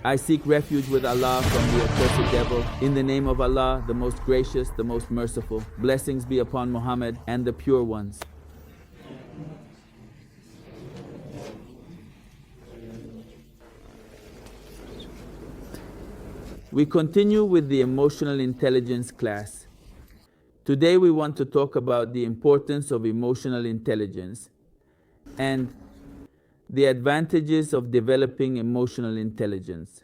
I seek refuge with Allah from the accursed devil. In the name of Allah, the most gracious, the most merciful. Blessings be upon Muhammad and the pure ones. We continue with the emotional intelligence class. Today we want to talk about the importance of emotional intelligence and the advantages of developing emotional intelligence.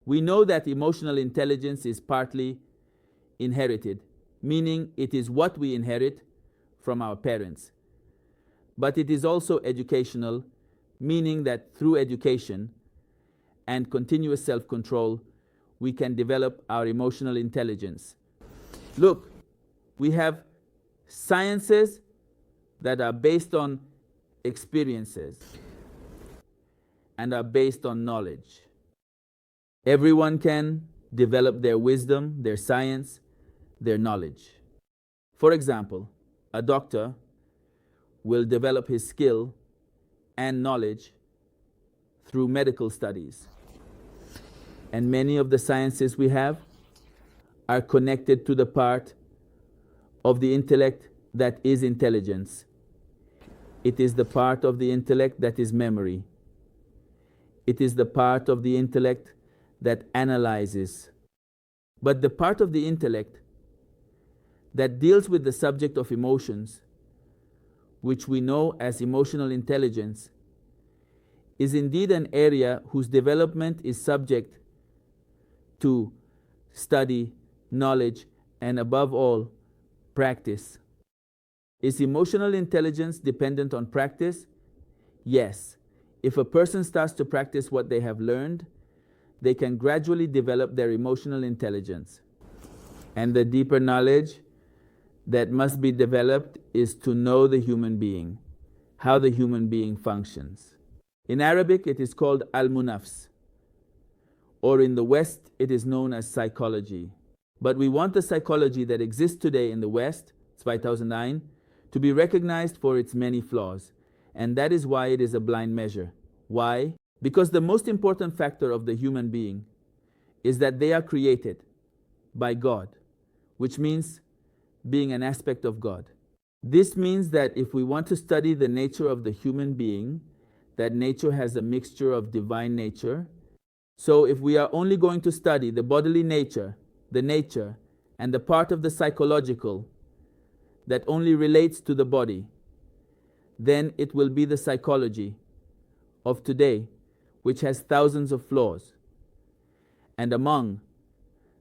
We know that emotional intelligence is partly inherited, meaning it is what we inherit from our parents. But it is also educational, meaning that through education and continuous self-control, we can develop our emotional intelligence. Look, we have sciences that are based on experiences and are based on knowledge. Everyone can develop their wisdom, their science, their knowledge. For example, a doctor will develop his skill and knowledge through medical studies. And many of the sciences we have are connected to the part of the intellect that is intelligence. It is the part of the intellect that is memory. It is the part of the intellect that analyzes. But the part of the intellect that deals with the subject of emotions, which we know as emotional intelligence, is indeed an area whose development is subject to study, knowledge, and above all, practice. Is emotional intelligence dependent on practice? Yes. If a person starts to practice what they have learned, they can gradually develop their emotional intelligence. And the deeper knowledge that must be developed is to know the human being, how the human being functions. In Arabic, it is called al-munafs, or in the West, it is known as psychology. But we want the psychology that exists today in the West, 2009, to be recognized for its many flaws. And that is why it is a blind measure. Why? Because the most important factor of the human being is that they are created by God, which means being an aspect of God. This means that if we want to study the nature of the human being, that nature has a mixture of divine nature. So if we are only going to study the bodily nature, the nature, and the part of the psychological that only relates to the body, then it will be the psychology of today, which has thousands of flaws. And among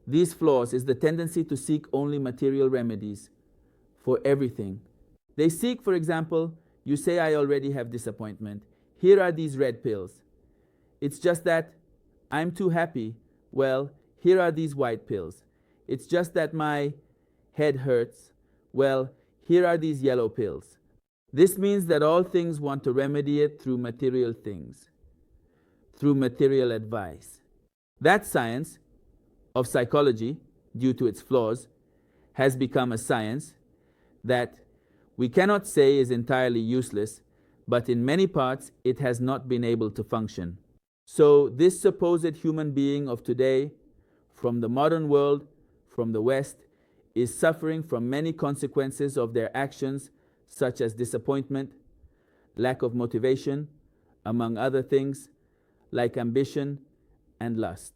these flaws is the tendency to seek only material remedies for everything. They seek, for example, you say, I already have disappointment. Here are these red pills. It's just that I'm too happy. Well, here are these white pills. It's just that my head hurts. Well, here are these yellow pills. This means that all things want to remedy it through material things, through material advice. That science of psychology, due to its flaws, has become a science that we cannot say is entirely useless, but in many parts it has not been able to function. So this supposed human being of today, from the modern world, from the West, is suffering from many consequences of their actions, such as disappointment, lack of motivation, among other things, like ambition and lust.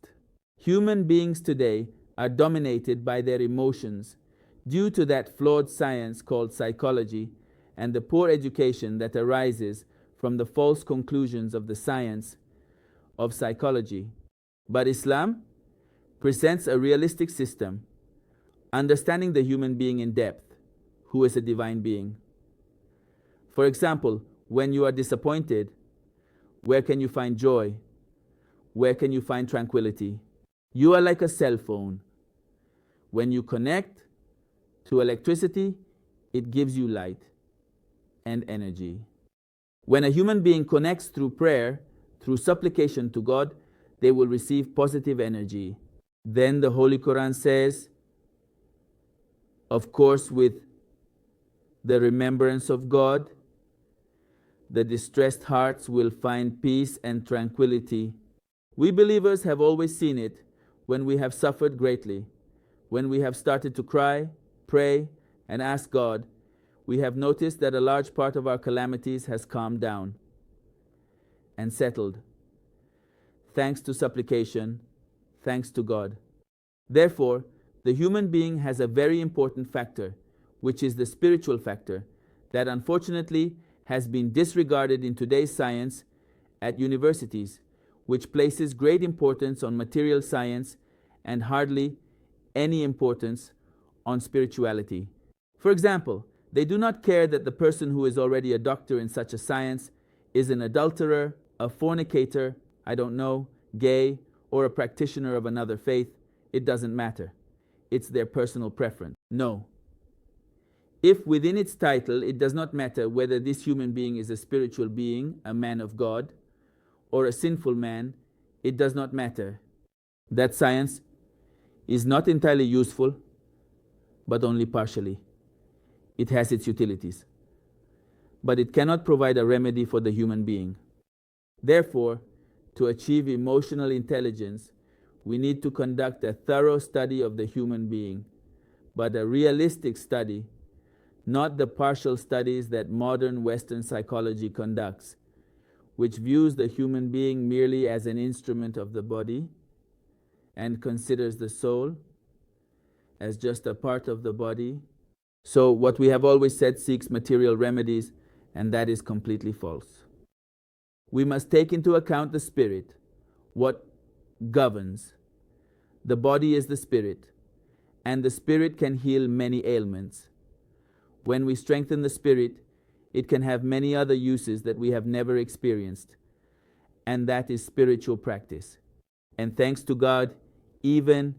Human beings today are dominated by their emotions due to that flawed science called psychology and the poor education that arises from the false conclusions of the science of psychology. But Islam presents a realistic system, understanding the human being in depth, who is a divine being. For example, when you are disappointed, where can you find joy? Where can you find tranquility? You are like a cell phone. When you connect to electricity, it gives you light and energy. When a human being connects through prayer, through supplication to God, they will receive positive energy. Then the Holy Quran says, of course, with the remembrance of God, the distressed hearts will find peace and tranquility We believers have always seen it when we have suffered greatly, when we have started to cry, pray, and ask God. We have noticed that a large part of our calamities has calmed down and settled, thanks to supplication, thanks to God. Therefore, the human being has a very important factor, which is the spiritual factor, that unfortunately has been disregarded in today's science at universities, which places great importance on material science and hardly any importance on spirituality. For example, they do not care that the person who is already a doctor in such a science is an adulterer, a fornicator, gay, or a practitioner of another faith. It doesn't matter. It's their personal preference. No. If within its title it does not matter whether this human being is a spiritual being, a man of God, or a sinful man, it does not matter. That science is not entirely useful, but only partially. It has its utilities, but it cannot provide a remedy for the human being. Therefore, to achieve emotional intelligence, we need to conduct a thorough study of the human being, but a realistic study, not the partial studies that modern Western psychology conducts, which views the human being merely as an instrument of the body and considers the soul as just a part of the body. So what we have always said seeks material remedies, and that is completely false. We must take into account the spirit, what governs. The body is the spirit, and the spirit can heal many ailments. When we strengthen the spirit, it can have many other uses that we have never experienced, and that is spiritual practice. And thanks to God, even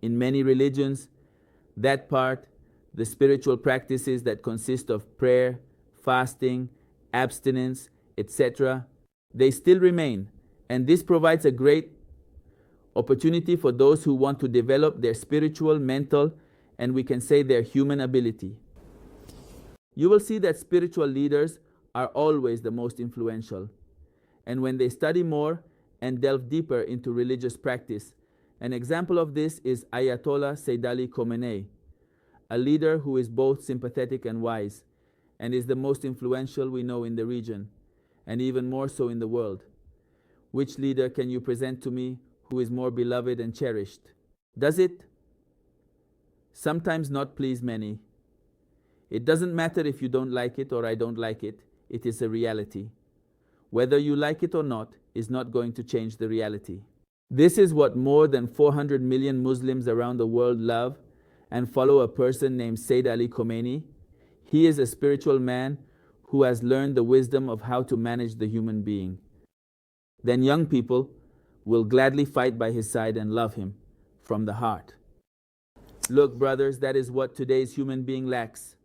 in many religions, that part, the spiritual practices that consist of prayer, fasting, abstinence, etc., they still remain, and this provides a great opportunity for those who want to develop their spiritual, mental, and we can say their human ability. You will see that spiritual leaders are always the most influential, and when they study more and delve deeper into religious practice, an example of this is Ayatollah Sayyid Ali Khamenei, a leader who is both sympathetic and wise, and is the most influential we know in the region, and even more so in the world. Which leader can you present to me who is more beloved and cherished? Does it sometimes not please many? It doesn't matter if you don't like it or I don't like it, it is a reality. Whether you like it or not is not going to change the reality. This is what more than 400 million Muslims around the world love and follow a person named Sayyid Ali Khomeini. He is a spiritual man who has learned the wisdom of how to manage the human being. Then young people will gladly fight by his side and love him from the heart. Look, brothers, that is what today's human being lacks.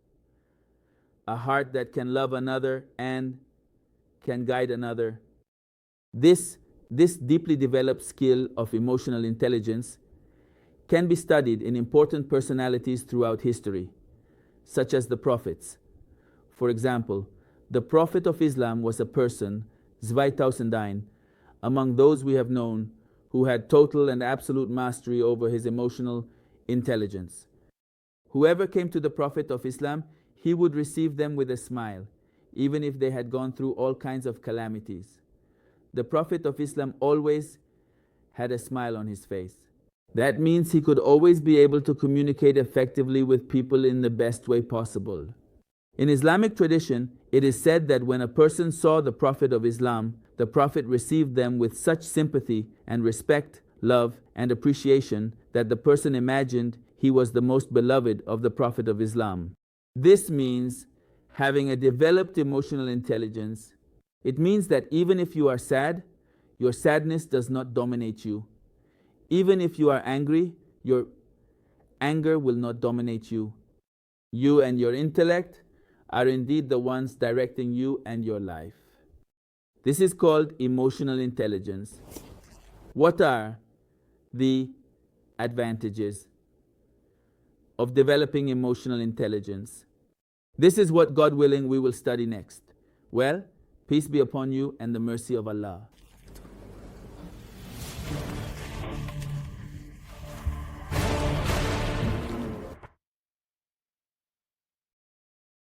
A heart that can love another and can guide another. This deeply developed skill of emotional intelligence can be studied in important personalities throughout history, such as the prophets. For example, the Prophet of Islam was a person, 2000, among those we have known, who had total and absolute mastery over his emotional intelligence. Whoever came to the Prophet of Islam, he would receive them with a smile, even if they had gone through all kinds of calamities. The Prophet of Islam always had a smile on his face. That means he could always be able to communicate effectively with people in the best way possible. In Islamic tradition, it is said that when a person saw the Prophet of Islam, the Prophet received them with such sympathy and respect, love, and appreciation that the person imagined he was the most beloved of the Prophet of Islam. This means having a developed emotional intelligence. It means that even if you are sad, your sadness does not dominate you. Even if you are angry, your anger will not dominate you. You and your intellect are indeed the ones directing you and your life. This is called emotional intelligence. What are the advantages of developing emotional intelligence? This is what, God willing, we will study next. Well, peace be upon you and the mercy of Allah.